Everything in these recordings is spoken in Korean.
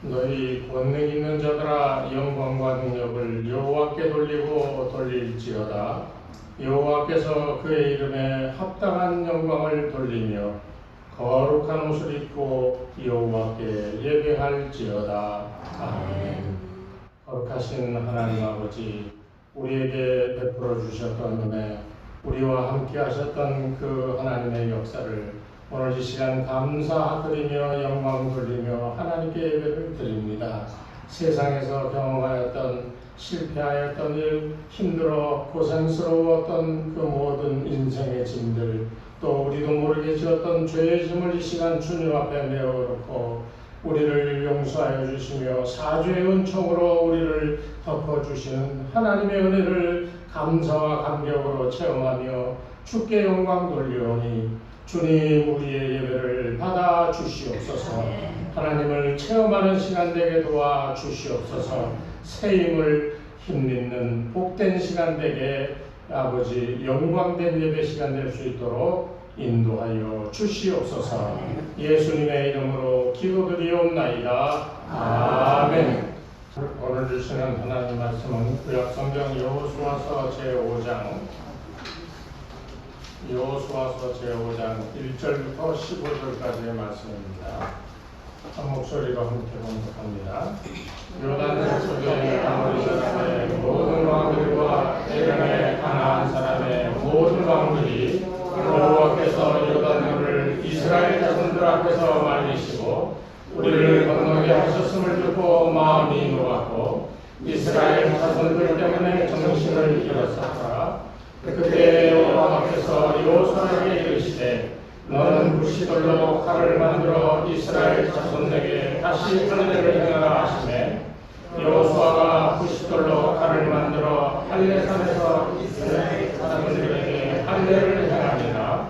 너희 권능 있는 자들아 영광과 능력을 여호와께 돌리고 돌릴지어다. 여호와께서 그의 이름에 합당한 영광을 돌리며 거룩한 옷을 입고 여호와께 예배할지어다. 아멘. 거룩하신 하나님 아버지, 우리에게 베풀어 주셨던 은혜, 우리와 함께 하셨던 그 하나님의 역사를 오늘 이 시간 감사드리며 영광 돌리며 하나님께 예배를 드립니다. 세상에서 경험하였던 실패하였던 일, 힘들어 고생스러웠던 그 모든 인생의 짐들, 또 우리도 모르게 지었던 죄의 짐을 이 시간 주님 앞에 내어놓고 우리를 용서하여 주시며 사죄의 은총으로 우리를 덮어주시는 하나님의 은혜를 감사와 감격으로 체험하며 주께 영광 돌리오니 주님, 우리의 예배를 받아 주시옵소서. 하나님을 체험하는 시간 되게 도와 주시옵소서. 새 힘을 힘입는 복된 시간 되게 아버지 영광된 예배 시간 될 수 있도록 인도하여 주시옵소서. 예수님의 이름으로 기도드리옵나이다. 아멘. 오늘 주시는 하나님 말씀은 구약성경 여호수아서 제5장 여호수아서 제5장 1절부터 15절까지의 말씀입니다. 한 목소리로 함께 봉독합니다. 요단 저쪽의 아모리 사람의 모든 왕들과 에돔의 가나안 사람의 모든 왕들이 여호와께서 요단물을 이스라엘 자손들 앞에서 말리시고 우리를 건너게 하셨음을 듣고 마음이 놓았고 이스라엘 자손들 때문에 정신을 잃었었더라. 그때 여호와께서 여호수아에게 이르시되 너는 불시돌로 칼을 만들어 이스라엘 자손에게 다시 할례를 행하라 하시매 여호수아가 불시돌로 칼을 만들어 할례산에서 이스라엘 자손들에게 할례를 행하니라.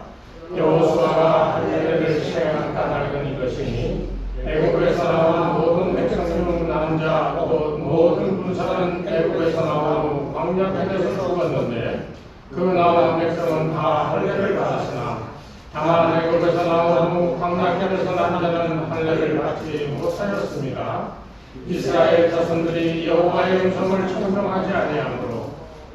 여호수아가 할례를 시행한 까닭은 이것이니 애굽에서 나온 모든 백성 중 남자 곧 모든 군사는 애굽에서 나온 후 광야편에서 죽었는데 그 나온 백성은 다 할례를 받았으나 다만 애굽에서 나온 후 광야편에서 난 자는 할례를 받지 못하였습니다. 이스라엘 자손들이 여호와의 음성을 청종하지 아니하므로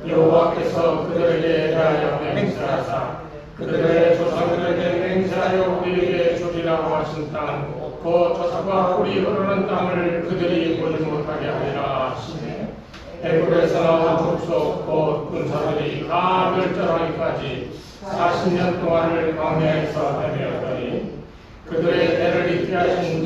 여호와께서 그들에게 대하여 맹세하사 그들의 조상들에게 맹세하여 우리에게 주리라고 하신 땅 곧 젖과 꿀이 흐르는 땅을 그들이 보지 못하게 하리라 하시네. 애굽에서 나온 족속 곧 군사들이 다 멸절하기까지 40년 동안을 광야에서 헤매었더니 그들의 대를 잇게 하신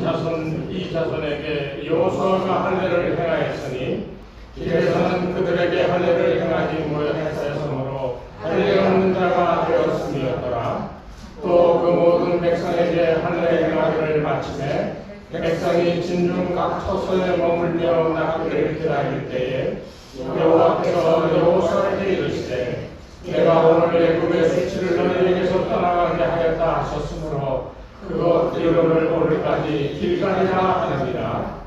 이 자손에게 여호수아가 할례를 행하였으니 길에서는 그들에게 할례를 행하지 못하였으므로 할례 없는 자가 되었음이었더라. 또 그 모든 백성에게 할례 행하기를 마치매 백성이 진중 각 처소에 머물며 낫기를 기다릴 때에 여호와께서 여호수아에게 이르시되 내가 오늘 애굽의 수치를 너희에게서 떠나가게 하였다 하셨으므로 그곳 이름을 오늘까지 길갈이라 하느니라.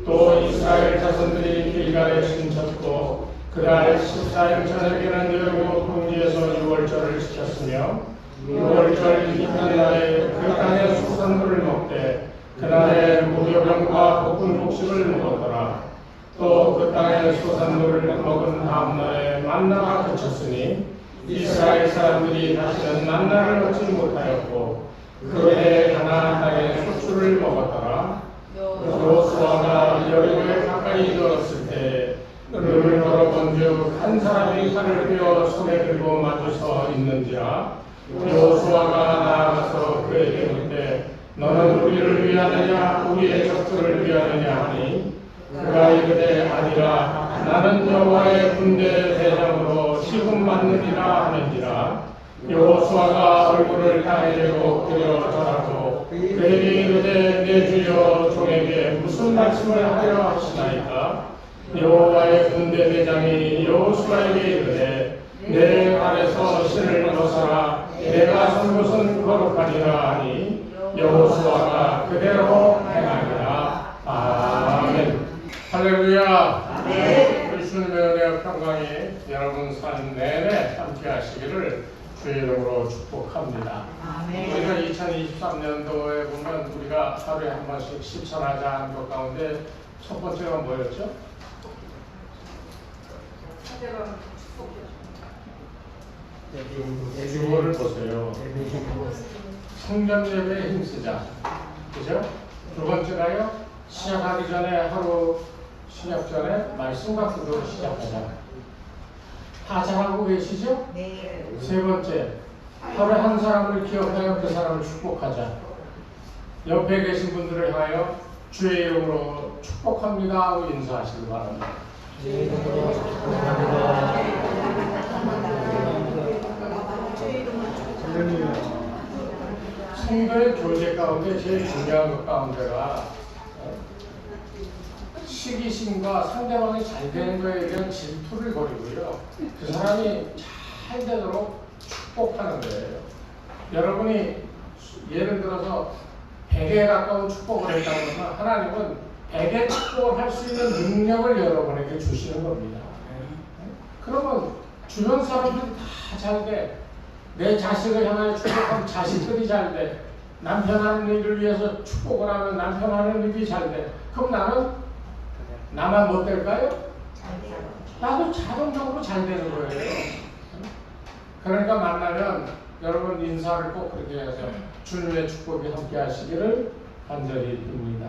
또 이스라엘 자손들이 길갈에 신쳤고 그날 14일 저녁에는 여리고 평지에서 유월절을 지켰으며 유월절 이튿날에 그 땅의 수산물을 먹되 그날에 무교병과 볶은 곡식을 먹었더라. 또 그 땅의 수산물을 먹은 다음날에 만나가 그쳤으니 이스라엘 사람들이 다시는 만나를 얻지 못하였고 그해 가나안 땅의 소출을 먹었더라. 여호수아가 여리고에 가까이 이르렀을 때 눈을 걸어본즉 한 사람이 칼을 휘어 손에 들고 마주서 있는지라. 여호수아가 나아가서 그에게 묻되 너는 우리를 위하느냐 우리의 적들을 위하느냐 하니 그가 이르되 아니라 나는 여호와의 군대 대장으로 시금 맞느니라 하는지라. 여호수아가 얼굴을 땅에 대고 엎드려 절하고 그에게 이르되 내 주여 종에게 무슨 말씀을 하려 하시나이까. 여호와의 군대 대장이 여호수아에게 이르되 내 발에서 신을 벗어라 내가 선 곳은 거룩하리라 하니 여호수아가 그대로 행하니라. 아멘. 할렐루야. 아멘. 주님의 은혜와 평강이 여러분 삶 내내 함께 하시기를 주의 이름으로 축복합니다. 우리가 2023년도에 보면 우리가 하루에 한 번씩 실천하자 하는 것 가운데 첫 번째가 뭐였죠? 주어를 보세요. 성전 예배에 힘쓰자. 그죠? 두 번째가요, 시작하기 전에 하루 시작 전에 말씀과 기도를 시작하자. 다 잘하고 계시죠? 네. 세 번째, 하루에 한 사람을 기억하여 그 사람을 축복하자. 옆에 계신 분들을 향하여 주의 이름으로 축복합니다 하고 인사하시기 바랍니다. 성도의 교제 가운데 제일 중요한 것 가운데가 시기심과 상대방이 잘 되는 것에 대한 질투를 버리고요, 그 사람이 잘 되도록 축복하는 거예요. 여러분이 예를 들어서 100에 가까운 축복을 했다고 하면 하나님은 100의 축복을 할 수 있는 능력을 여러분에게 주시는 겁니다. 그러면 주변 사람들이 다 잘 돼. 내 자식을 향하여 축복하면 자식들이 잘 돼. 남편 하는 일을 위해서 축복을 하면 남편 하는 일이 잘 돼. 그럼 나만 못 될까요? 나도 자동적으로 잘 되는 거예요. 그러니까 만나면 여러분 인사를 꼭 그렇게 해서 주님의 축복이 함께 하시기를 간절히 빕니다.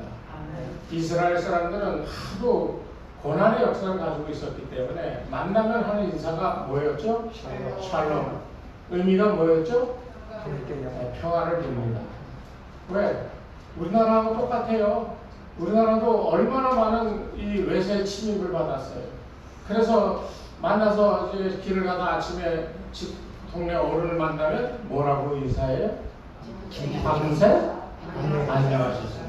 이스라엘 사람들은 하도 고난의 역사를 가지고 있었기 때문에 만나면 하는 인사가 뭐였죠? 샬롬. 의미가 뭐였죠? 평안을 빕니다. 왜? 우리나라하고 똑같아요. 우리나라도 얼마나 많은 이 외세 침입을 받았어요. 그래서 만나서 이제 길을 가다 아침에 집 동네 어른을 만나면 뭐라고 인사해요? 밤새 안녕하셨습니다.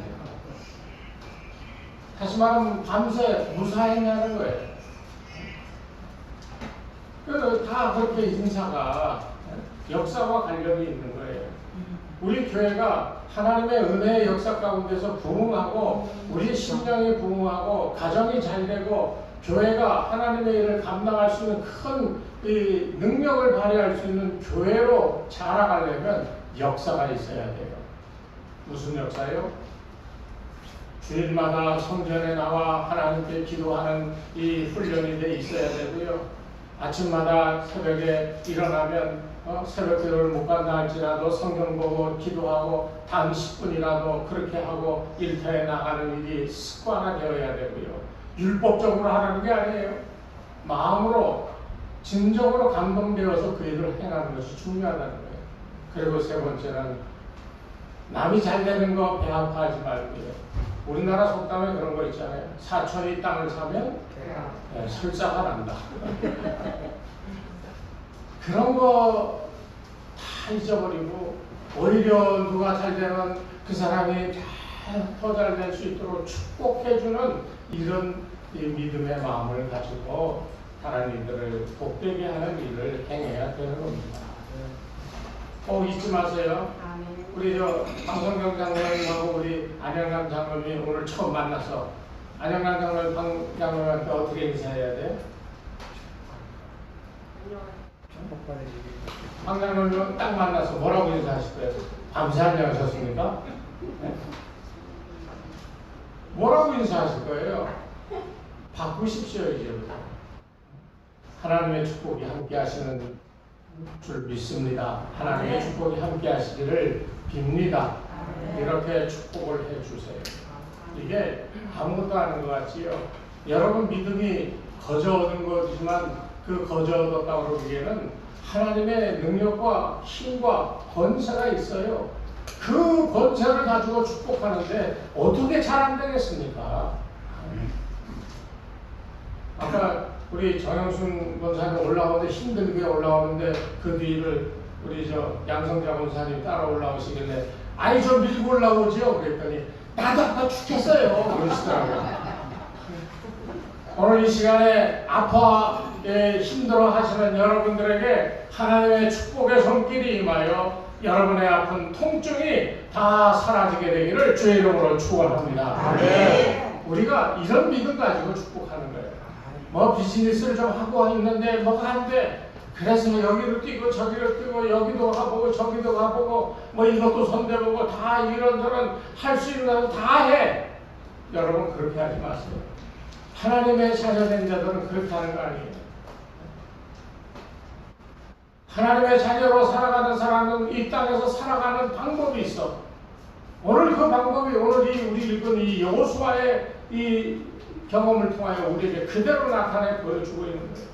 다시 말하면 밤새 무사했냐는 거예요. 다 그렇게 인사가 역사와 관련이 있는 거예요. 우리 교회가 하나님의 은혜의 역사 가운데서 부흥하고 우리 심령이 부흥하고 가정이 잘 되고 교회가 하나님의 일을 감당할 수 있는 큰 이 능력을 발휘할 수 있는 교회로 자라가려면 역사가 있어야 돼요. 무슨 역사요? 주일마다 성전에 나와 하나님께 기도하는 이 훈련이 돼 있어야 되고요. 아침마다 새벽에 일어나면 새벽 기도를 못 간다 할지라도 성경 보고 기도하고 단 10분이라도 그렇게 하고 일터에 나가는 일이 습관화되어야 되고요. 율법적으로 하라는 게 아니에요. 마음으로 진정으로 감동되어서 그 일을 행하는 것이 중요하다는 거예요. 그리고 세 번째는 남이 잘 되는 거 배 아파하지 말고요. 우리나라 속담에 그런 거 있잖아요. 사촌이 땅을 사면 설사가 난다. 그런 거 다 잊어버리고 오히려 누가 잘 되면 그 사람이 더 잘 될 수 있도록 축복해주는 이런 이 믿음의 마음을 가지고 다른 이들을 복되게 하는 일을 행해야 되는 겁니다. 잊지 마세요. 우리 방성경 장로님하고 우리 안영남 장로님이 오늘 처음 만나서 안영남 장로님한테 어떻게 인사해야 돼요? 방 장로님은 딱 만나서 뭐라고 인사하실 거예요? 밤새 안녕하셨습니까? 네? 뭐라고 인사하실 거예요? 바꾸십시오 이제. 하나님의 축복이 함께 하시는 줄 믿습니다. 하나님의 축복이 함께 하시기를 빕니다. 이렇게 축복을 해주세요. 이게 아무것도 아닌 것 같지요. 여러분 믿음이 거저 얻은 거지만 그 거저 얻었다고 그러기에는 하나님의 능력과 힘과 권세가 있어요. 그 권세를 가지고 축복하는데 어떻게 잘 안 되겠습니까? 아까 우리 정영순 권사님 올라오는데 힘들게 올라오는데 그 뒤를 우리 양성자 권사님 따라 올라오시길래 아니 저 밀고 올라오지요? 그랬더니 나도 아까 죽겠어요 그러시더라고요. 오늘 이 시간에 아파 힘들어 하시는 여러분들에게 하나님의 축복의 손길이 임하여 여러분의 아픈 통증이 다 사라지게 되기를 주의 이름으로 축원합니다. 네. 우리가 이런 믿음 가지고 축복하는 거예요. 뭐 비즈니스를 좀 하고 있는데 뭐가 안 돼. 그래서 여기를 뛰고 저기를 뛰고 여기도 가보고 저기도 가보고 뭐 이것도 손대보고 다 이런저런 할 수 있는 거 다 해. 여러분 그렇게 하지 마세요. 하나님의 자녀된 자들은 그렇게 하는 거 아니에요. 하나님의 자녀로 살아가는 사람은 이 땅에서 살아가는 방법이 있어. 오늘 그 방법이 오늘 우리 읽은 이 여호수아의 이 경험을 통하여 우리에게 그대로 나타내 보여주고 있는 거예요.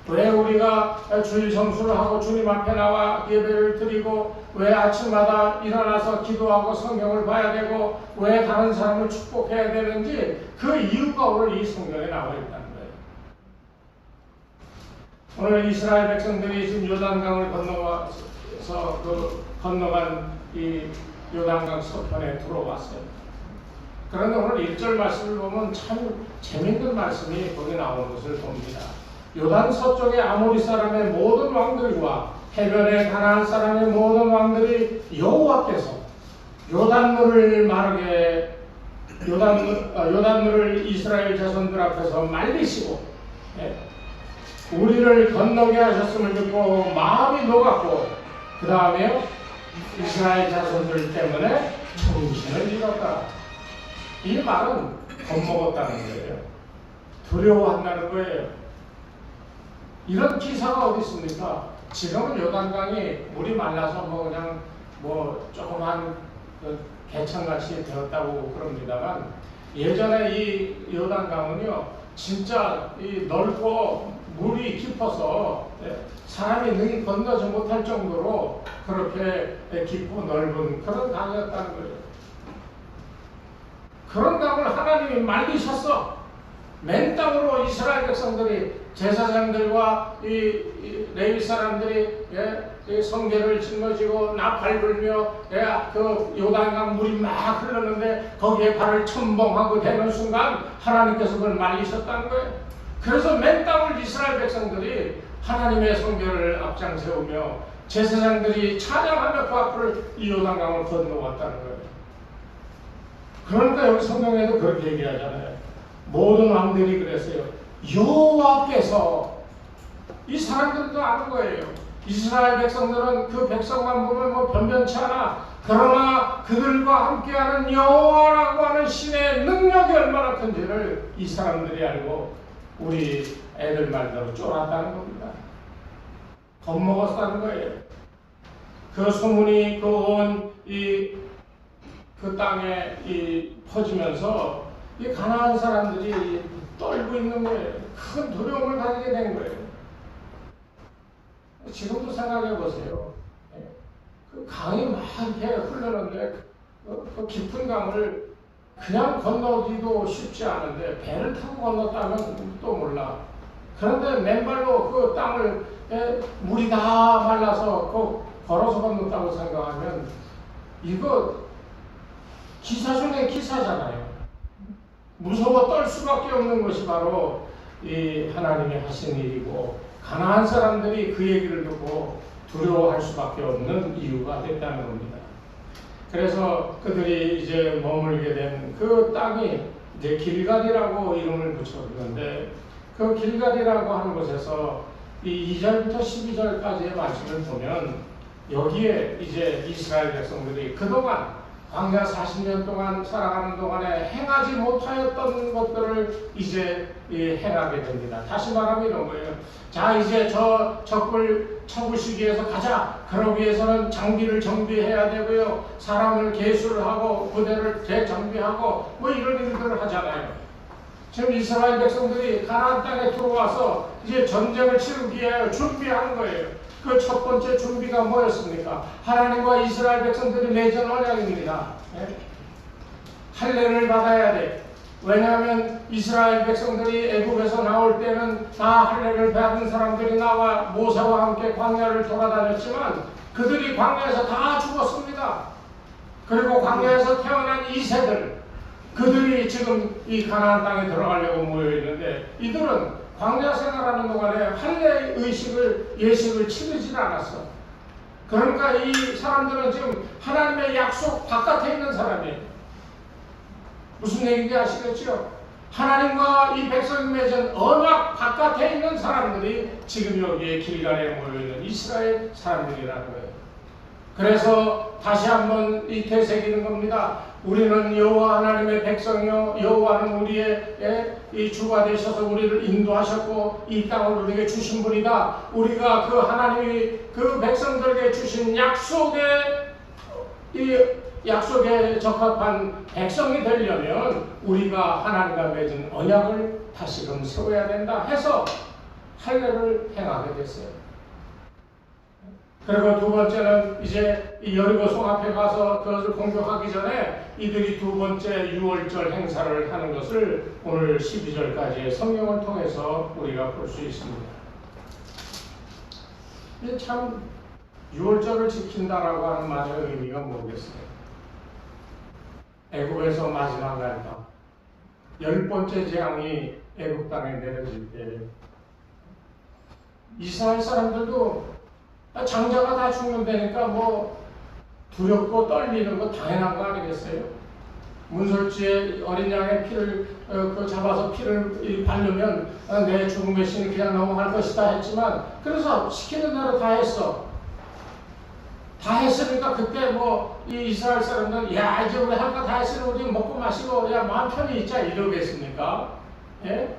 왜 우리가 주일 성수를 하고 주님 앞에 나와 예배를 드리고 왜 아침마다 일어나서 기도하고 성경을 봐야 되고 왜 다른 사람을 축복해야 되는지 그 이유가 오늘 이 성경에 나와 있다는 거예요. 오늘 이스라엘 백성들이 지금 요단강을 건너와서 건너간 이 요단강 서편에 들어왔어요. 그런데 오늘 1절 말씀을 보면 참 재밌는 말씀이 거기 나오는 것을 봅니다. 요단 서쪽의 아모리 사람의 모든 왕들과 해변의 가나안 사람의 모든 왕들이 여호와께서 요단물을 마르게 요단물을 이스라엘 자손들 앞에서 말리시고 우리를 건너게 하셨음을 듣고 마음이 녹았고 그 다음에요 이스라엘 자손들 때문에 정신을 잃었다. 이 말은 겁먹었다는 거예요. 두려워한다는 거예요. 이런 기사가 어디 있습니까? 지금은 요단강이 물이 말라서 그냥 조그만 개천같이 되었다고 그럽니다만 예전에 이 요단강은요 진짜 넓고 물이 깊어서 사람이 능히 건너지 못할 정도로 그렇게 깊고 넓은 그런 강이었다는 거예요. 그런 강을 하나님이 말리셨어. 맨 땅으로 이스라엘 백성들이 제사장들과 이 레위 사람들이 성계를 짊어지고 나팔 불며 그 요단강 물이 막 흐르는데 거기에 발을 첨벙하고 대는 순간 하나님께서 그걸 말리셨다는 거예요. 그래서 맨 땅을 이스라엘 백성들이 하나님의 성결을 앞장 세우며 제사장들이 찬양하며 그 앞을 이 요단강을 건너왔다는 거예요. 그러니까 여기 성경에도 그렇게 얘기하잖아요. 모든 왕들이 그랬어요. 여호와께서 이 사람들도 아는 거예요. 이스라엘 백성들은 그 백성만 보면 변변치 않아. 그러나 그들과 함께하는 여호와라고 하는 신의 능력이 얼마나 큰지를 이 사람들이 알고 우리 애들 말대로 쫄았다는 겁니다. 겁먹었다는 거예요. 그 소문이 그 땅에 퍼지면서 이 가나안 사람들이 떨고 있는 거예요. 큰 두려움을 가지게 된 거예요. 지금도 생각해 보세요. 그 강이 막 이렇게 흐르는데 그 깊은 강을 그냥 건너기도 쉽지 않은데 배를 타고 건넜다면 또 몰라. 그런데 맨발로 그 땅을 물이 다 말라서 걸어서 건넜다고 생각하면 이거 기사 중에 기사잖아요. 무서워 떨 수밖에 없는 것이 바로 이 하나님이 하신 일이고 가나안 사람들이 그 얘기를 듣고 두려워할 수밖에 없는 이유가 됐다는 겁니다. 그래서 그들이 이제 머물게 된 그 땅이 이제 길갈이라고 이름을 붙였는데 그 길갈이라고 하는 곳에서 이 2절부터 12절까지의 말씀을 보면 여기에 이제 이스라엘 백성들이 그동안 광야 40년 동안 살아가는 동안에 행하지 못하였던 것들을 이제 행하게 됩니다. 다시 말하면 이런 거예요. 자, 이제 저 적을 쳐부시기 위해서 가자. 그러기 위해서는 장비를 정비해야 되고요. 사람을 계수를 하고 부대를 재정비하고 뭐 이런 일들을 하잖아요. 지금 이스라엘 백성들이 가나안 땅에 들어와서 이제 전쟁을 치르기 위해 준비하는 거예요. 그 첫 번째 준비가 뭐였습니까? 하나님과 이스라엘 백성들이 맺은 언약입니다. 할례를 받아야 돼. 왜냐하면 이스라엘 백성들이 애굽에서 나올 때는 다 할례를 받은 사람들이 나와 모세와 함께 광야를 돌아다녔지만 그들이 광야에서 다 죽었습니다. 그리고 광야에서 태어난 2세들 그들이 지금 이 가나안 땅에 들어가려고 모여 있는데 이들은 광야 생활하는 동안에 할례 예식을 치르지 않았어. 그러니까 이 사람들은 지금 하나님의 약속 바깥에 있는 사람이에요. 무슨 얘기인지 아시겠죠? 하나님과 이 백성이 맺은 언약 바깥에 있는 사람들이 지금 여기에 길갈에 모여있는 이스라엘 사람들이라는 거예요. 그래서 다시 한번 이 되새기는 겁니다. 우리는 여호와 하나님의 백성이요, 여호와는 우리의 이 주가 되셔서 우리를 인도하셨고 이 땅을 우리에게 주신 분이다. 우리가 그 하나님이 그 백성들에게 주신 약속에 적합한 백성이 되려면 우리가 하나님과 맺은 언약을 다시금 세워야 된다 해서 할례를 행하게 됐어요. 그리고 두 번째는 이제 이 여리고 성 앞에 가서 그것을 공격하기 전에 이들이 두 번째 유월절 행사를 하는 것을 오늘 12절까지의 성경을 통해서 우리가 볼 수 있습니다. 이게 참 유월절을 지킨다라고 하는 말의 의미가 모르겠어요. 애굽에서 마지막 날이다. 10번째 재앙이 애굽 땅에 내려질 때 이스라엘 사람들도 장자가 다 죽는다니까 뭐 두렵고 떨리는 거 당연한 거 아니겠어요? 문설주에 어린 양의 피를 잡아서 피를 바르면 내 죽음의 신이 그냥 넘어갈 것이다 했지만 그래서 시키는 대로 다 했어. 다 했으니까 그때 뭐 이 이스라엘 사람들은 야 이제 우리 할 거 다 했으니 우리 먹고 마시고 야 마음 편히 있자 이러겠습니까? 예?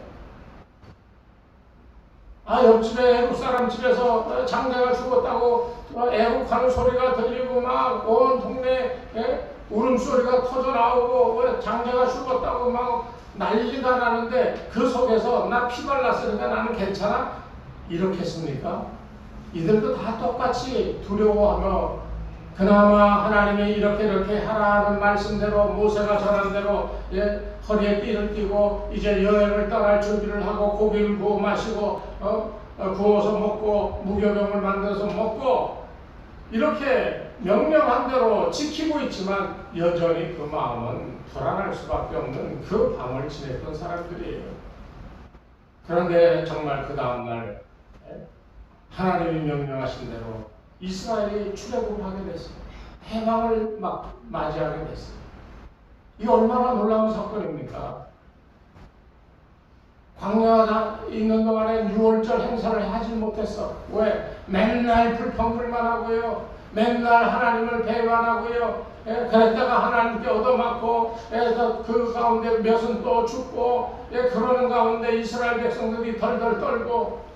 옆집에 애국 사람 집에서 장자가 죽었다고 애국하는 소리가 들리고 막 온 동네 울음소리가 터져 나오고 장자가 죽었다고 막 난리가 나는데 그 속에서 나 피 발랐으니까 나는 괜찮아? 이렇겠습니까? 이들도 다 똑같이 두려워하며 그나마 하나님이 이렇게 하라는 말씀대로 모세가 전한 대로 허리에 띠를 띠고 이제 여행을 떠날 준비를 하고 고기를 구워 마시고 구워서 먹고 무교병을 만들어서 먹고 이렇게 명령한 대로 지키고 있지만 여전히 그 마음은 불안할 수밖에 없는 그 밤을 지냈던 사람들이에요. 그런데 정말 그 다음날 하나님이 명령하신 대로 이스라엘이 출애굽을 하게 됐어요. 해방을 막 맞이하게 됐어요. 이게 얼마나 놀라운 사건입니까? 광야에 있는 동안에 유월절 행사를 하지 못했어. 왜? 맨날 불평불만 하고요. 맨날 하나님을 배반하고요. 그랬다가 하나님께 얻어맞고 그 가운데 몇은 또 죽고 그러는 가운데 이스라엘 백성들이 덜덜 떨고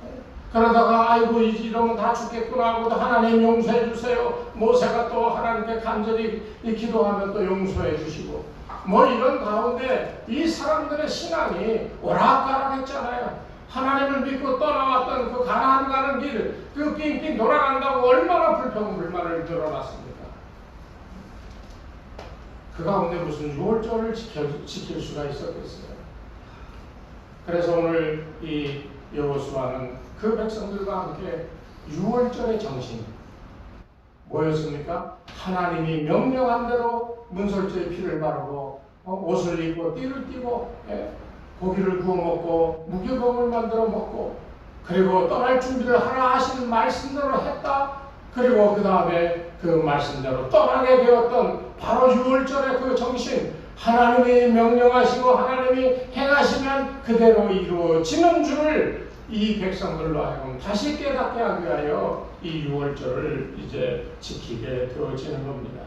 그러다가 아이고 이러면 다 죽겠구나 하고도 하나님 용서해 주세요. 모세가 또 하나님께 간절히 기도하면 또 용서해 주시고 뭐 이런 가운데 이 사람들의 신앙이 오락가락했잖아요. 하나님을 믿고 떠나왔던 그 가나안 가는 길 그 빙빙 돌아간다고 얼마나 불평불만을 늘어났습니까? 그 가운데 무슨 유월절을 지킬 수가 있었겠어요. 그래서 오늘 이 여호수아는 그 백성들과 함께 유월절의 정신 뭐였습니까? 하나님이 명령한 대로 문설주에 피를 바르고 옷을 입고 띠를 띠고 고기를 구워 먹고 무교병을 만들어 먹고 그리고 떠날 준비를 하라 하시는 말씀대로 했다. 그리고 그 다음에 그 말씀대로 떠나게 되었던 바로 유월절의 그 정신 하나님이 명령하시고 하나님이 행하시면 그대로 이루어지는 줄을 이 백성들로 하여금 다시 깨닫게 하기 위하여 이 유월절을 이제 지키게 되어지는 겁니다.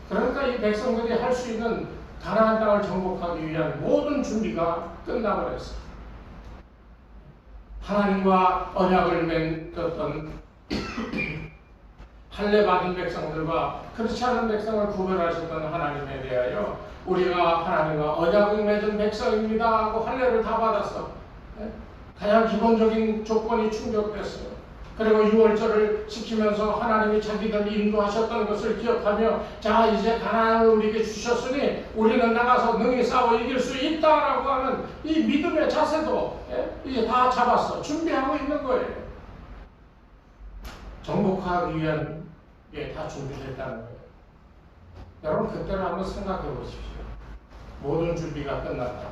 그러니까 이 백성들이 할 수 있는 가나안 땅을 정복하기 위한 모든 준비가 끝나버렸어요. 하나님과 언약을 맺었던 할례 받은 백성들과 그렇지 않은 백성을 구별하셨던 하나님에 대하여 우리가 하나님과 언약을 맺은 백성입니다 하고 할례를 다 받았어. 가장 기본적인 조건이 충족됐어요. 그리고 유월절을 지키면서 하나님이 자기들 인도하셨던 것을 기억하며 자 이제 가나안을 우리에게 주셨으니 우리는 나가서 능히 싸워 이길 수 있다라고 하는 이 믿음의 자세도 이제 다 잡았어. 준비하고 있는 거예요. 정복하기 위한 게 다 준비됐다는 거예요. 여러분 그때를 한번 생각해 보십시오. 모든 준비가 끝났다.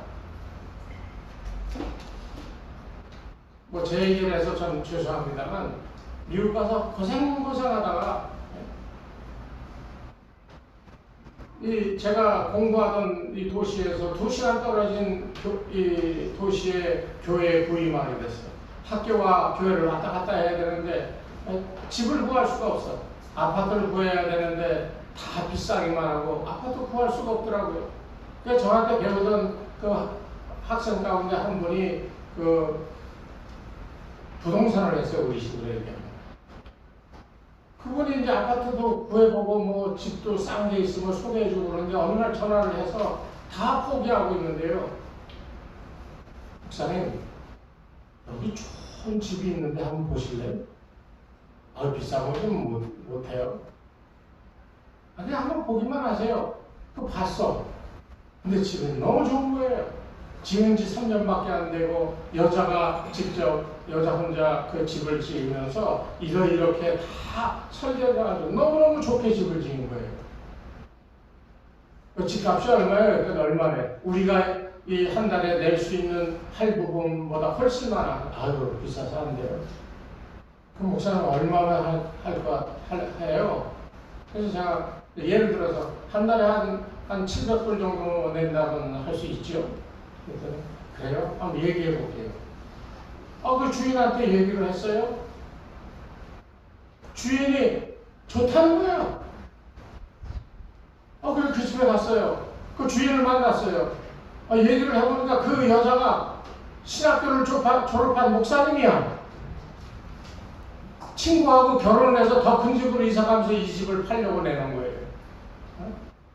뭐 제 얘기를 해서 전 죄송합니다만 미국 가서 고생하다가 제가 공부하던 이 도시에서 2시간 떨어진 이 도시의 교회에 부임하게 됐어요. 학교와 교회를 왔다 갔다 해야 되는데 집을 구할 수가 없어. 아파트를 구해야 되는데 다 비싸기만 하고 아파트 구할 수가 없더라고요. 그래서 저한테 배우던 그 학생 가운데 한 분이 그 부동산을 했어요. 우리 친구들에게. 그분이 이제 아파트도 구해보고 뭐 집도 싼 게 있으면 소개해주고 그러는데 어느 날 전화를 해서 다 포기하고 있는데요. 목사님, 여기 좋은 집이 있는데 한번 보실래요? 비싼 거 좀 못해요. 그냥 한번 보기만 하세요. 그 봤어. 근데 집은 너무 좋은 거예요. 지은 지 3년밖에 안 되고 여자가 직접 여자 혼자 그 집을 지으면서 이렇게 다 설계를 해가지고 너무너무 좋게 집을 지은 거예요. 그 집값이 얼마예요? 그건 얼마네? 우리가 이 한 달에 낼 수 있는 할부금보다 훨씬 많아. 아유, 비싸서 안 돼요. 그 목사는 얼마나 해요? 그래서 제가 예를 들어서 한 달에 한 700불 정도 낸다면 할 수 있죠. 그랬더니 그래요? 한번 얘기해 볼게요. 그 주인한테 얘기를 했어요. 주인이 좋다는 거예요. 그래서 그 집에 갔어요. 그 주인을 만났어요. 얘기를 해보니까 그 여자가 신학교를 졸업한 목사님이야. 친구하고 결혼해서 더 큰 집으로 이사가면서 이 집을 팔려고 내는 거예요.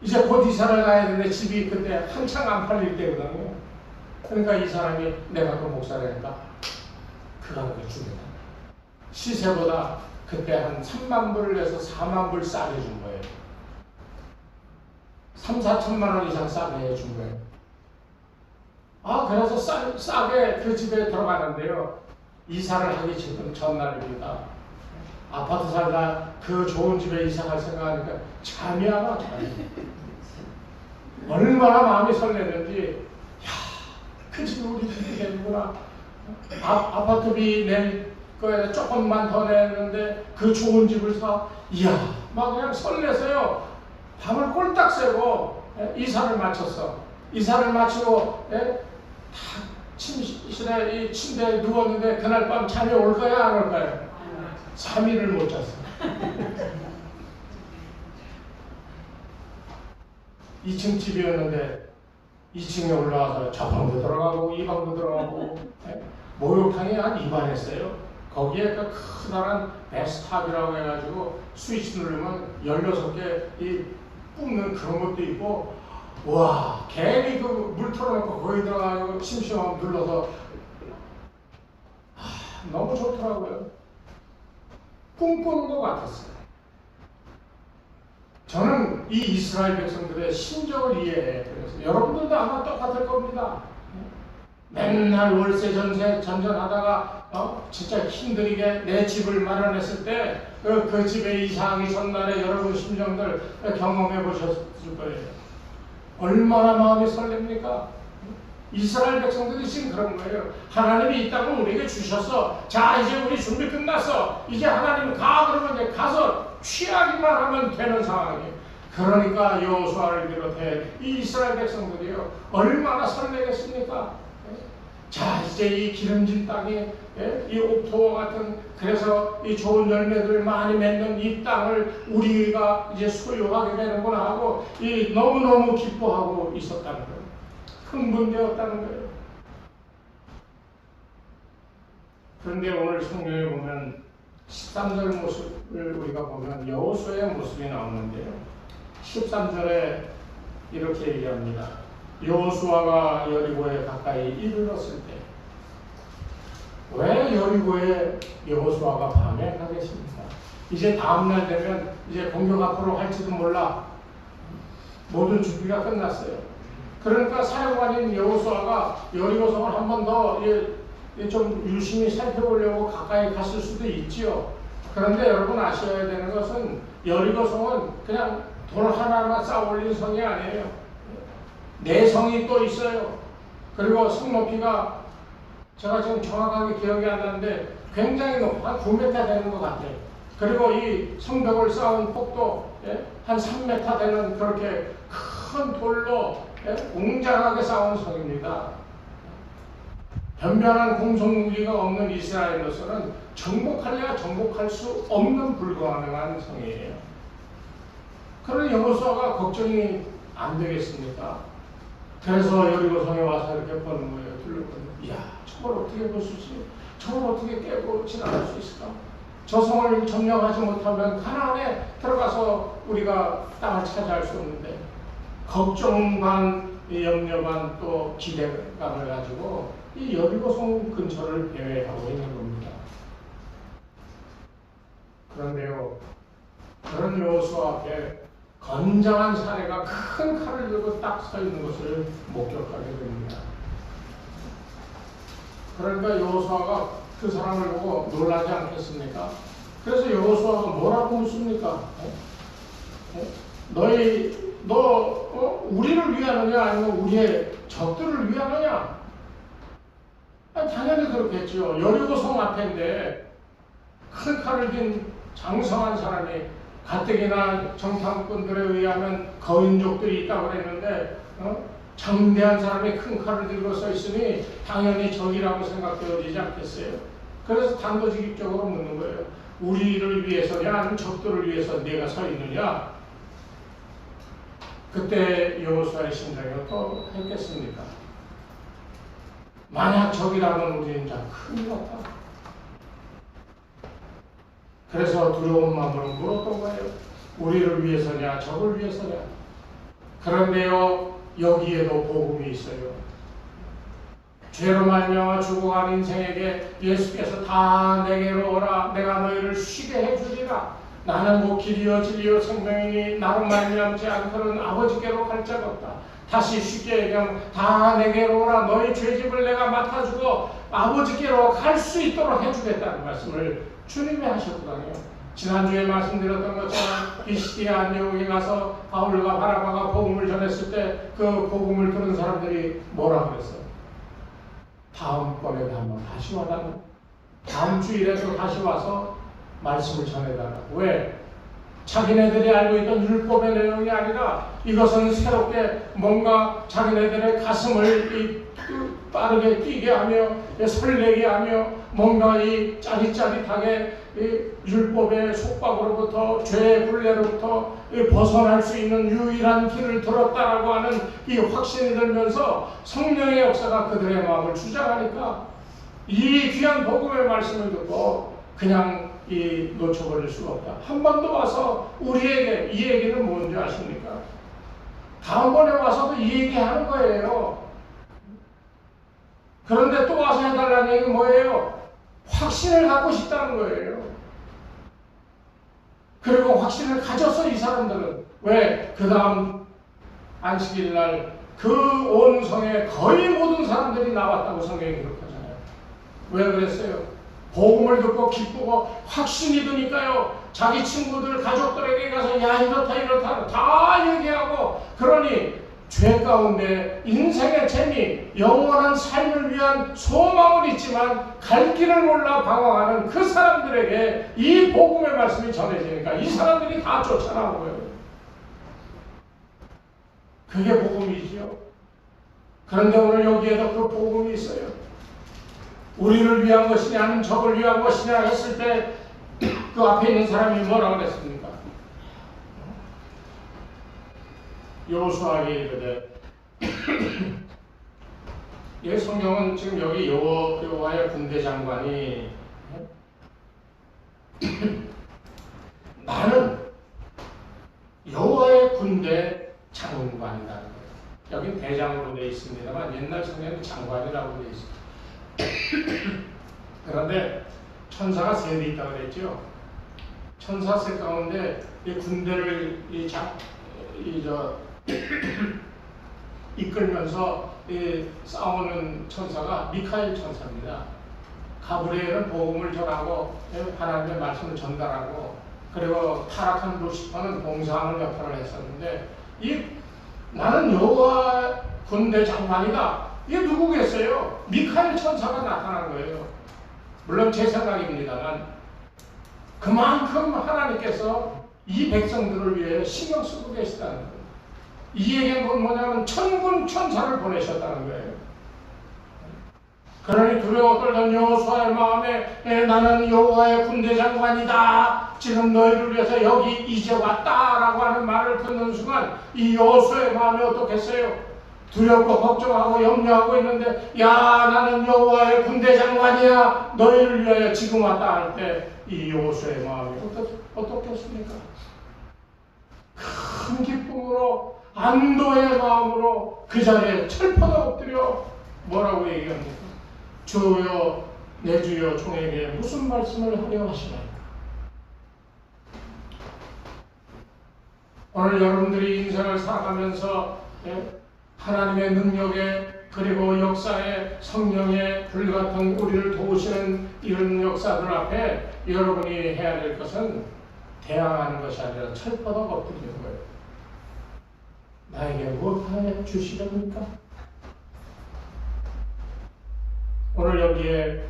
이제 곧 이사를 가야 되는데 집이 그때 한창 안 팔릴 때거든요. 그러니까 이 사람이 내가 그 목사라니까 그가 그게 줍니다. 시세보다 그때 한 3만 불을 내서 4만 불 싸게 준 거예요. 3, 4천만 원 이상 싸게 해준 거예요. 그래서 싸게 그 집에 들어가는데요. 이사를 하기 지금 전날입니다. 아파트 살다 그 좋은 집에 이사갈 생각하니까 잠이 안 와. 얼마나 마음이 설레는지. 그 집이 우리 집이 되는구나. 아파트비 낼 거에 조금만 더 내는데 그 좋은 집을 사. 이야, 막 그냥 설레서요. 밤을 꼴딱 새고 이사를 마쳤어. 이사를 마치고 침실에 이 침대에 누웠는데 그날 밤 잠이 올 거야, 안 올 거야? 3일을 못 잤어. 2층 집이었는데 2층에 올라와서 저 방도 들어가고 이 방도 들어가고 목욕탕이 한 이반했어요. 거기에 그 커다란 베스탑이라고 해가지고 스위치 누르면 16개 이 뿜는 그런 것도 있고, 와, 괜히 그 물 틀어놓고 거기 들어가지고 심심하면 눌러서 너무 좋더라고요. 꿈꾸는 것 같았어요. 저는 이 이스라엘 백성들의 심정을 이해해. 그래서 여러분들도 아마 똑같을 겁니다. 맨날 월세 전세 전전하다가 진짜 힘들게 내 집을 마련했을 때 그 집에 이사하기 전날에 여러분 심정들 경험해 보셨을 거예요. 얼마나 마음이 설렙니까? 이스라엘 백성들이 지금 그런 거예요. 하나님이 이 땅을 우리에게 주셔서 자 이제 우리 준비 끝났어. 이제 하나님 가 그러면 이제 가서 취하기만 하면 되는 상황이에요. 그러니까 여호수아를 비롯해 이 이스라엘 백성들이요 얼마나 설레겠습니까? 자 이제 이 기름진 땅에 이 옥토와 같은 그래서 이 좋은 열매들을 많이 맺는 이 땅을 우리가 이제 소유하게 되는구나 하고 이 너무너무 기뻐하고 있었다는 거예요. 흥분되었다는 거예요. 그런데 오늘 성경에 보면 13절 모습을 우리가 보면 여호수아의 모습이 나오는데요. 13절에 이렇게 얘기합니다. 여호수아가 여리고에 가까이 이르렀을 때, 왜 여리고에 여호수아가 밤에 가겠습니까? 이제 다음날 되면 이제 공격 앞으로 할지도 몰라. 모든 준비가 끝났어요. 그러니까 사령관인 여호수아가 여리고성을 한 번 더 좀 유심히 살펴보려고 가까이 갔을 수도 있지요. 그런데 여러분 아셔야 되는 것은 여리고성은 그냥 돌 하나만 쌓아 올린 성이 아니에요. 네 성이 또 있어요. 그리고 성 높이가 제가 지금 정확하게 기억이 안 나는데 굉장히 높아. 한 9m 되는 것 같아요. 그리고 이 성벽을 쌓은 폭도 한 3m 되는 그렇게 큰 돌로 웅장하게 쌓은 성입니다. 변변한 공성무기가 없는 이스라엘로서는 정복할래야 정복할 수 없는 불가능한 성이에요. 그런 여호수아가 걱정이 안 되겠습니까? 그래서 여리고성에 와서 이렇게 보는 거예요. 둘러보는. 이야, 저걸 어떻게 부수지? 저걸 어떻게 깨고 지나갈 수 있을까? 저 성을 점령하지 못하면 가나안에 들어가서 우리가 땅을 차지할 수 없는데, 걱정 반, 염려 반, 또 기대감을 가지고 이 여리고성 근처를 배회하고 있는 겁니다. 그런데요, 그런 여호수아 앞에 건장한 사내가 큰 칼을 들고 딱 서 있는 것을 목격하게 됩니다. 그러니까 여호수아가 그 사람을 보고 놀라지 않겠습니까? 그래서 여호수아가 뭐라고 묻습니까? 우리를 위하느냐 아니면 우리의 적들을 위하느냐? 당연히 그렇겠죠. 여리고성 앞인데 큰 칼을 든 장성한 사람이, 가뜩이나 정탐꾼들에 의하면 거인족들이 있다고 그랬는데 장대한 사람이 큰 칼을 들고 서 있으니 당연히 적이라고 생각되어지지 않겠어요? 그래서 단도직입적으로 묻는 거예요. 우리를 위해서냐 아니면 적들을 위해서 네가 서 있느냐? 그때 여호수아의 심장이 어떠했겠습니까? 만약 적이라면 우리는 참 큰일 났다. 그래서 두려운 마음으로 물었던 거예요. 우리를 위해서냐 적을 위해서냐? 그런데요, 여기에도 복음이 있어요. 죄로 말미암아 죽어간 인생에게 예수께서 다 내게로 오라, 내가 너희를 쉬게 해주리라. 나는 곧 길이요 진리요 생명이니 나로 말미암지 않고는 아버지께로 갈 자가 없다. 다시 쉽게 얘기하면 다 내게로 오라, 너희 죄집을 내가 맡아주고 아버지께로 갈 수 있도록 해주겠다는 말씀을 주님이 하셨거든요. 지난주에 말씀드렸던 것처럼 비시디아 안디옥에 가서 바울과 바나바가 복음을 전했을 때 그 복음을 들은 사람들이 뭐라 그랬어요? 다음번에도 한번 다시 와달라. 다음 주일에도 다시 와서 말씀을 전해달라. 왜? 자기네들이 알고 있던 율법의 내용이 아니라 이것은 새롭게 뭔가 자기네들의 가슴을 빠르게 뛰게 하며 설레게 하며 뭔가 이 짜릿짜릿하게 이 율법의 속박으로부터 죄의 굴레로부터 벗어날 수 있는 유일한 길을 들었다라고 하는 이 확신이 들면서 성령의 역사가 그들의 마음을 주장하니까 이 귀한 복음의 말씀을 듣고 그냥 놓쳐버릴 수가 없다. 한 번 더 와서 우리에게 이 얘기는 뭔지 아십니까? 다음번에 와서도 이 얘기 하는 거예요. 그런데 또 와서 해달라는 얘기 뭐예요? 확신을 갖고 싶다는 거예요. 그리고 확신을 가졌어, 이 사람들은. 왜? 그 다음 안식일 날 그 온 성에 거의 모든 사람들이 나왔다고 성경이 기록하잖아요. 왜 그랬어요? 복음을 듣고 기쁘고 확신이 드니까요. 자기 친구들, 가족들에게 가서 야 이렇다 다 얘기하고, 그러니 죄 가운데 인생의 재미, 영원한 삶을 위한 소망은 있지만 갈 길을 몰라 방황하는 그 사람들에게 이 복음의 말씀이 전해지니까 이 사람들이 다 쫓아나오고요. 그게 복음이지요. 그런데 오늘 여기에도 그 복음이 있어요. 우리를 위한 것이냐 아니면 적을 위한 것이냐 했을 때 그 앞에 있는 사람이 뭐라고 그랬습니까? 여호수아에게 이르되 이 성경은 지금 여기 여호와의 군대 장관이 나는 여호와의 군대 장관이라는 거예요. 여기 대장으로 되어 있습니다만 옛날 성경은 장관이라고 되어 있습니다. 그런데 천사가 셋이 있다고 그랬죠. 천사 셋 가운데 이 군대를 이끌면서 싸우는 천사가 미카엘 천사입니다. 가브리엘은 복음을 전하고 하나님의 말씀을 전달하고, 그리고 타락한 루시퍼는 봉사하는 역할을 했었는데, 나는 여호와 군대 장관이다. 이게 누구겠어요? 미카엘 천사가 나타난 거예요. 물론 제 생각입니다만 그만큼 하나님께서 이 백성들을 위해 신경 쓰고 계시다는 거예요. 이 얘기는 뭐냐면 천군 천사를 보내셨다는 거예요. 그러니 두려워 떨던 여호수아의 마음에 나는 여호와의 군대 장관이다. 지금 너희를 위해서 여기 이제 왔다라고 하는 말을 듣는 순간 이 여호수아의 마음이 어떻겠어요? 두렵고 걱정하고 염려하고 있는데 야 나는 여호와의 군대 장관이야. 너희를 위하여 지금 왔다 할 때 이 여호수아의 마음이 어떻겠습니까? 큰 기쁨으로 안도의 마음으로 그 자리에 철퍼덕 엎드려 뭐라고 얘기합니까? 주여 내 주여 종에게 무슨 말씀을 하려 하시나이까? 오늘 여러분들이 인생을 살아가면서 하나님의 능력에 그리고 역사에 성령의 불같은 우리를 도우시는 이런 역사들 앞에 여러분이 해야 될 것은 대항하는 것이 아니라 철퍼덕 엎드리는 거예요. 나에게 무엇하여 주시렵니까? 오늘 여기에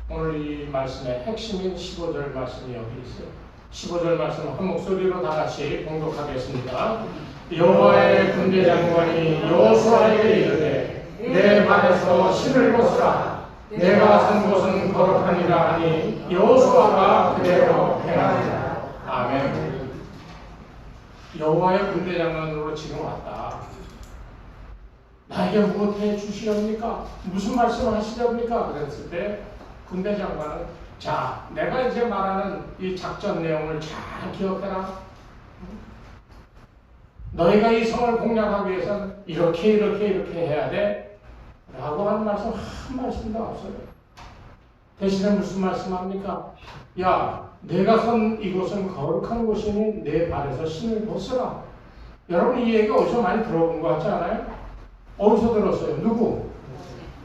오늘 이 말씀의 핵심인 15절 말씀이 여기 있어요. 15절 말씀 한 목소리로 다 같이 봉독하겠습니다. 여호와의 군대 장관이 여호수아에게 이르되 내 발에서 신을 벗으라. 내가 선 곳은 거룩하니라 하니 여호수아가 그대로 행하니라. 아멘. 여호와의 군대 장관으로 지금 왔다. 나에게 무엇해 주시렵니까? 무슨 말씀을 하시렵니까? 그랬을 때 군대 장관은 자, 내가 이제 말하는 이 작전 내용을 잘 기억해라. 너희가 이 성을 공략하기 위해서는 이렇게 해야 돼. 라고 하는 말씀 한 말씀도 없어요. 대신에 무슨 말씀합니까? 야, 내가 선 이곳은 거룩한 곳이니 내 발에서 신을 벗으라. 여러분 이 얘기 어디서 많이 들어본 것 같지 않아요? 어디서 들었어요? 누구?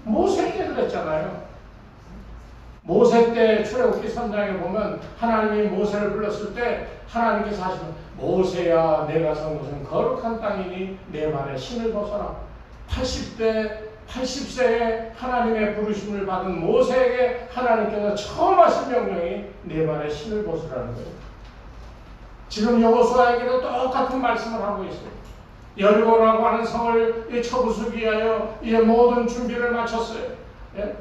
모세 때 그랬잖아요. 모세 때 출애굽기 3장에 보면 하나님이 모세를 불렀을 때 하나님께서 하시는 모세야 내가 선 곳은 거룩한 땅이니 내 발에 신을 벗어라. 80세에 하나님의 부르심을 받은 모세에게 하나님께서 처음 하신 명령이 내 발에 신을 벗으라는 거예요. 지금 여호수아에게도 똑같은 말씀을 하고 있어요. 여리고라고 하는 성을 쳐부수기 위하여 이제 모든 준비를 마쳤어요.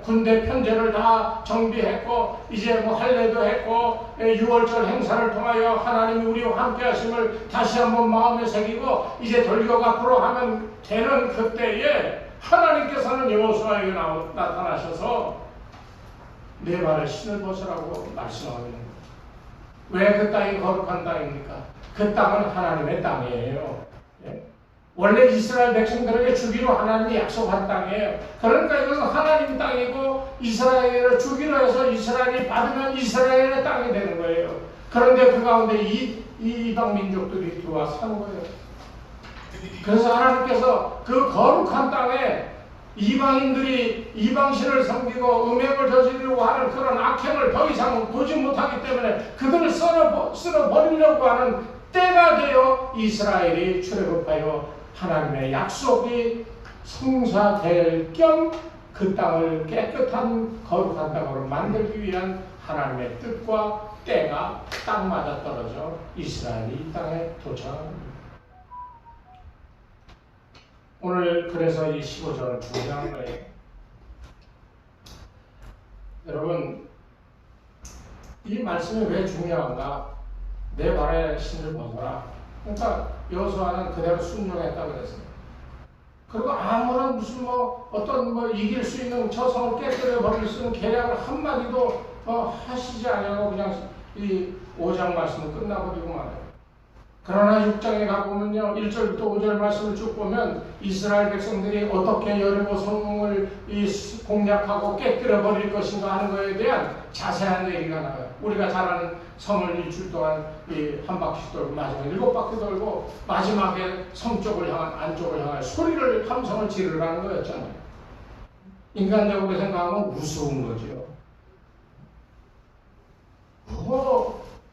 군대 편제를 다 정비했고 이제 뭐 할례도 했고 6월절 행사를 통하여 하나님이 우리와 함께 하심을 다시 한번 마음에 새기고 이제 돌격 앞으로 하면 되는 그때에 하나님께서는 여호수아에게 나타나셔서 내 발에 신을 벗으라고 말씀하고 있는 거예요. 왜 그 땅이 거룩한 땅입니까? 그 땅은 하나님의 땅이에요. 원래 이스라엘 백성들에게 주기로 하나님이 약속한 땅이에요. 그러니까 이것은 하나님 땅이고 이스라엘을 주기로 해서 이스라엘이 받으면 이스라엘의 땅이 되는 거예요. 그런데 그 가운데 이방 민족들이 들어와 사는 거예요. 그래서 하나님께서 그 거룩한 땅에 이방인들이 이방신을 섬기고 음행을 저지르려고 하는 그런 악행을 더 이상 보지 못하기 때문에 그들을 쓸어버리려고 하는 때가 되어 이스라엘이 출애굽하여 하나님의 약속이 성사될 겸 그 땅을 깨끗한 거룩한 땅으로 만들기 위한 하나님의 뜻과 때가 딱 맞아떨어져 이스라엘이 이 땅에 도착합니다. 오늘 그래서 이 15절은 중요한 거예요. 여러분 이 말씀이 왜 중요한가? 내 발에 신을 벗어라. 그러니까 여호수아는 그대로 순종했다 그랬어요. 그리고 아무런 무슨 어떤 이길 수 있는 저 성을 깨뜨려 버릴 수 있는 계략을 한마디도 하시지 않냐고 그냥 이 5장 말씀을 끝나버리고 말해요. 그러나 6장에 가보면요 1절부터 5절 말씀을 쭉 보면 이스라엘 백성들이 어떻게 여리고 성을 공략하고 깨뜨려 버릴 것인가 하는 것에 대한 자세한 얘기가 나와요. 우리가 잘 아는 성을 일주일 동안 한 바퀴 돌고 마지막에 7바퀴 돌고 마지막에 성 쪽을 향한 안쪽을 향한 소리를 함성을 지르라는 거였잖아요. 인간적으로 생각하면 우스운 거죠.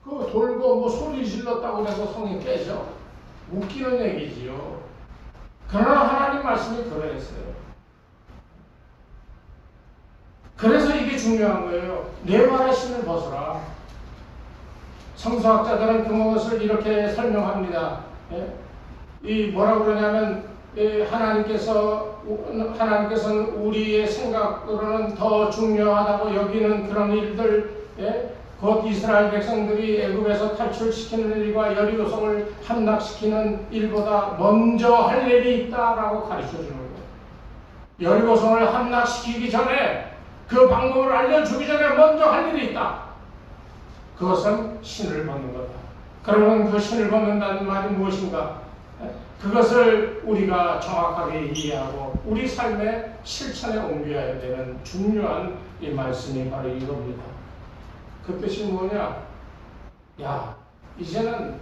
그 돌고 소리 질렀다고 해서 성이 깨져? 웃기는 얘기지요. 그러나 하나님 말씀이 그러했어요. 그래서 이게 중요한 거예요. 내 발에 신을 벗어라. 성서학자들은 그것을 이렇게 설명합니다. 예? 이 뭐라고 그러냐면 하나님께서는 우리의 생각으로는 더 중요하다고 여기는 그런 일들, 예? 곧 이스라엘 백성들이 애굽에서 탈출시키는 일과 여리고성을 함락시키는 일보다 먼저 할 일이 있다라고 가르쳐 주는 거예요. 여리고성을 함락시키기 전에 그 방법을 알려주기 전에 먼저 할 일이 있다. 그것은 신을 벗는 거다. 그러면 그 신을 벗는다는 말이 무엇인가? 그것을 우리가 정확하게 이해하고 우리 삶의 실천에 옮겨야 되는 중요한 이 말씀이 바로 이겁니다. 그 뜻이 뭐냐? 야, 이제는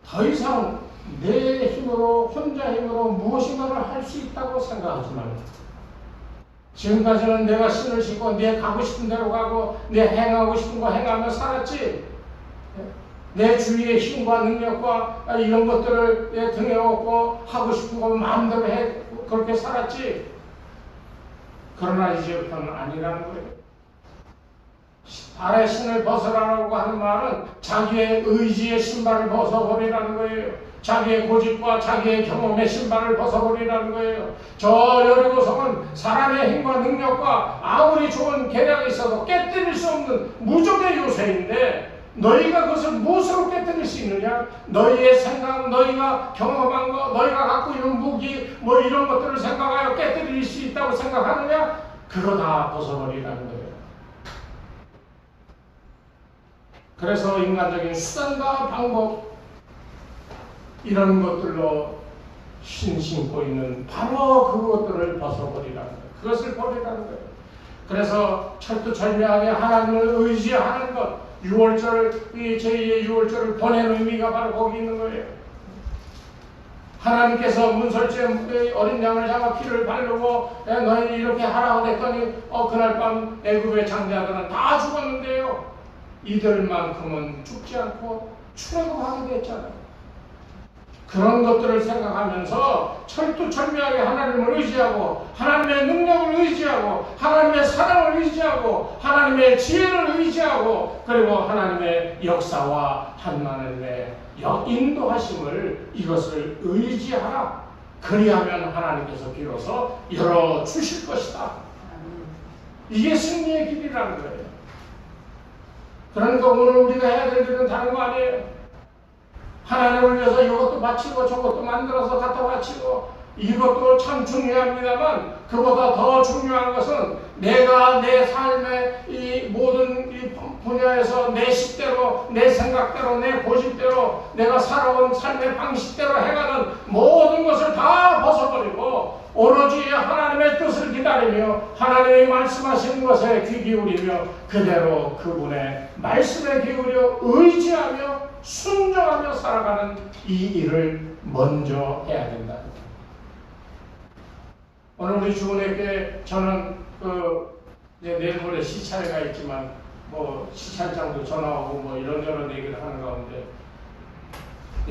더 이상 내 힘으로, 혼자 힘으로 무엇인가를 할 수 있다고 생각하지 말고, 지금까지는 내가 신을 신고 내 가고 싶은 대로 가고 내 행하고 싶은 거 행하며 살았지. 내 주위의 힘과 능력과 이런 것들을 내 등에 업고 하고 싶은 거 마음대로 해 그렇게 살았지. 그러나 이제부터는 아니라는 거예요. 발의 신을 벗으라고 하는 말은 자기의 의지의 신발을 벗어버리라는 거예요. 자기의 고집과 자기의 경험의 신발을 벗어버리라는 거예요. 저 여리고성은 사람의 힘과 능력과 아무리 좋은 계략이 있어도 깨뜨릴 수 없는 무적의 요새인데, 너희가 그것을 무엇으로 깨뜨릴 수 있느냐? 너희의 생각, 너희가 경험한 거, 너희가 갖고 있는 무기, 뭐 이런 것들을 생각하여 깨뜨릴 수 있다고 생각하느냐? 그거 다 벗어버리라는 거예요. 그래서 인간적인 수단과 방법, 이런 것들로 신고 있는 바로 그것들을 벗어버리라는 거예요. 그것을 버리라는 거예요. 그래서 철두철미하게 하나님을 의지하는 것, 6월절, 이 제2의 6월절을 보낸 의미가 바로 거기 있는 거예요. 하나님께서 문설주에 어린 양을 잡아 피를 바르고 너희는 이렇게 하라고 했더니 그날 밤 애굽의 장자들은 다 죽었는데요. 이들만큼은 죽지 않고 출애굽하게 됐잖아요. 그런 것들을 생각하면서 철두철미하게 하나님을 의지하고 하나님의 능력을 의지하고 하나님의 사랑을 의지하고 하나님의 지혜를 의지하고 그리고 하나님의 역사와 하나님의 인도하심을 이것을 의지하라. 그리하면 하나님께서 비로소 열어주실 것이다. 이게 승리의 길이라는 거예요. 그러니까 오늘 우리가 해야 될 일은 다른 거 아니에요. 하나님을 위해서 이것도 바치고 저것도 만들어서 갖다 바치고 이것도 참 중요합니다만, 그보다 더 중요한 것은 내가 내 삶의 이 모든 이 분야에서 내 식대로, 내 생각대로, 내 고집대로 내가 살아온 삶의 방식대로 해가는 모든 것을 다 벗어버리고 오로지 하나님의 뜻을 기다리며 하나님의 말씀하시는 것에 귀 기울이며 그대로 그분의 말씀에 기울여 의지하며 순종하며 살아가는 이 일을 먼저 해야 된다. 오늘 우리 주은에게 저는 이제 내일 모레 시찰가 있지만 뭐 시찰장도 전화오고 뭐 이런저런 얘기를 하는 가운데,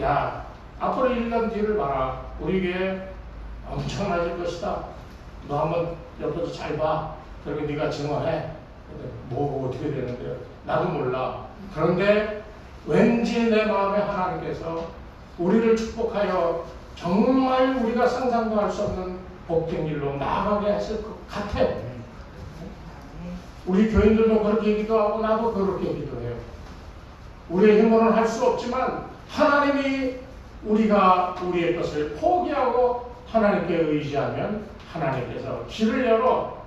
야, 앞으로 1년 뒤를 봐라. 우리 교회 엄청나질 것이다. 너 한번 옆에서 잘 봐. 그리고 네가 증언해. 뭐 어떻게 되는데요? 나도 몰라. 그런데 왠지 내 마음에 하나님께서 우리를 축복하여 정말 우리가 상상도 할 수 없는 복된 길로 나아가게 하실 것 같아. 우리 교인들도 그렇게 기도하고 나도 그렇게 기도해요. 우리의 힘으로는 할 수 없지만 하나님이 우리가 우리의 것을 포기하고 하나님께 의지하면 하나님께서 길을 열어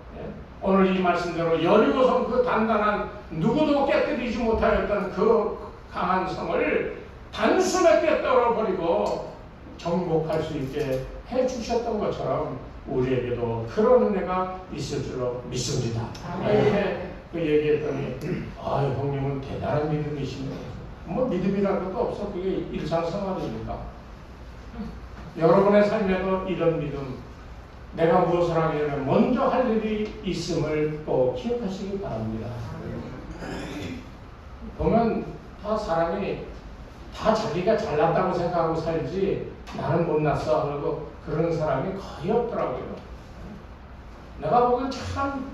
오늘 이 말씀대로 여리고성 그 단단한 누구도 깨뜨리지 못하였던 그 강한 성을 단숨에 깨뜨려버리고 정복할 수 있게 해주셨던 것처럼 우리에게도 그런 은혜가 있을 줄로 믿습니다. 이렇게 그 얘기했더니 형님은 대단한 믿음이시네요. 뭐 믿음이라는 것도 없어. 그게 일상생활이니까. 여러분의 삶에도 이런 믿음, 내가 무엇을 하기 전에 먼저 할 일이 있음을 꼭 기억하시기 바랍니다. 보면 다 사람이 다 자기가 잘났다고 생각하고 살지 나는 못났어 하고 그런 사람이 거의 없더라고요. 내가 보면 참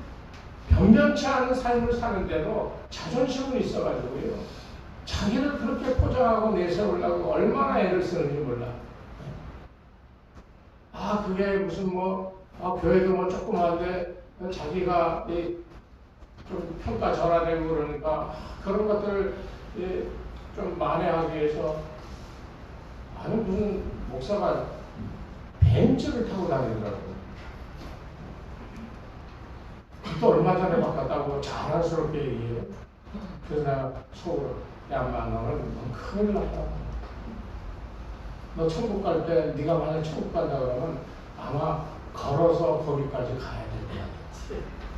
변변치 않은 삶을 사는데도 자존심은 있어가지고요. 자기를 그렇게 포장하고 내세우려고 얼마나 애를 쓰는지 몰라. 아, 그게 무슨 교회도 조그만데 자기가 좀 평가 절하되고 그러니까 그런 것들을 좀 만회하기 위해서 아는 무슨 목사가 벤츠를 타고 다니더라고요. 그것도 얼마 전에 바꿨다고 자랑스럽게 얘기해요. 그래서 내가 속으로, 야, 마, 너는 큰일 났다. 너 천국 갈 때 네가 만약 천국 간다 그러면 아마 걸어서 거기까지 가야 될 거야.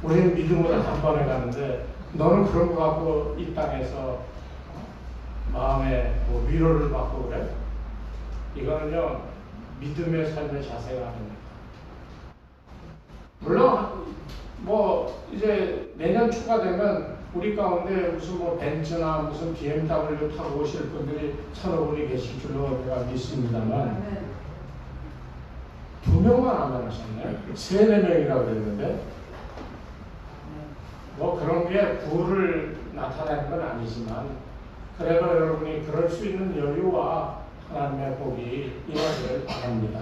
우리는 믿음으로 단번에 가는데 너는 그런 거 갖고 이 땅에서 마음에 위로를 받고 그래? 이거는요, 믿음의 삶의 자세가 아닙니다. 물론 이제 내년 초가 되면 우리 가운데 무슨 벤츠나 무슨 BMW 타고 오실 분들이 서너 분이 계실 줄로 내가 믿습니다만 2명만 안 만나셨네? 3, 4명이라고 그랬는데 그런 게 부를 나타내는 건 아니지만 그래도 여러분이 그럴 수 있는 여유와 하나님의 복이 임하기를 바랍니다.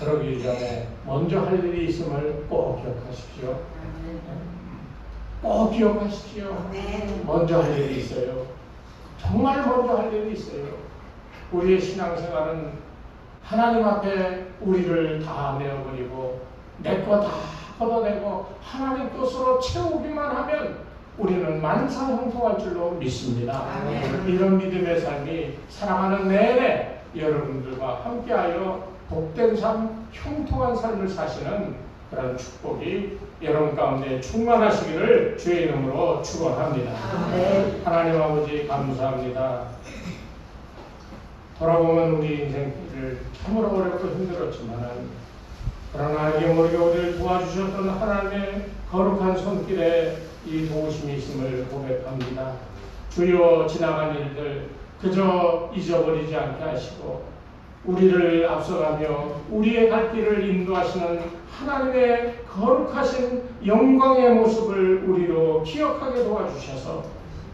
그러기 전에 먼저 할 일이 있음을 꼭 기억하십시오. 꼭 기억하십시오. 먼저 할 일이 있어요. 정말 먼저 할 일이 있어요. 우리의 신앙생활은 하나님 앞에 우리를 다 내어버리고 내 거 다 걷어내고 하나님 뜻으로 채우기만 하면 우리는 만사형통할 줄로 믿습니다. 이런 믿음의 삶이 사랑하는 내내 여러분들과 함께하여 복된 삶, 형통한 삶을 사시는 그런 축복이 여러분 가운데 충만하시기를 주의 이름으로 축원합니다. 하나님 아버지 감사합니다. 돌아보면 우리 인생길을 참으로 어렵고 힘들었지만 그러나 알게 모르게 우리를 도와주셨던 하나님의 거룩한 손길에 이 도우심이 있음을 고백합니다. 주여 지나간 일들 그저 잊어버리지 않게 하시고 우리를 앞서가며 우리의 갈 길을 인도하시는 하나님의 거룩하신 영광의 모습을 우리로 기억하게 도와주셔서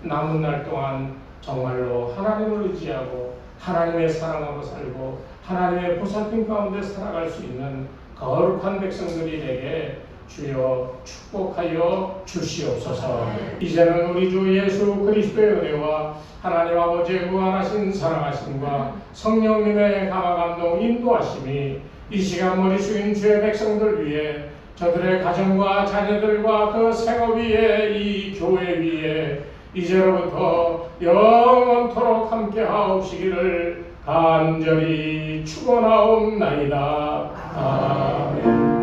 남은 날 동안 정말로 하나님을 의지하고 하나님의 사랑으로 살고 하나님의 보살핌 가운데 살아갈 수 있는 거룩한 백성들이 되게 주여 축복하여 주시옵소서. 이제는 우리 주 예수 그리스도의 은혜와 하나님 아버지의 무한하신 사랑하심과 성령님의 감화감동 인도하심이 이 시간 머리 숙인 주의 백성들 위해 저들의 가정과 자녀들과 그 생업 위에 이 교회 위에 이제로부터 영원토록 함께 하옵시기를 간절히 축원하옵나이다. 아멘.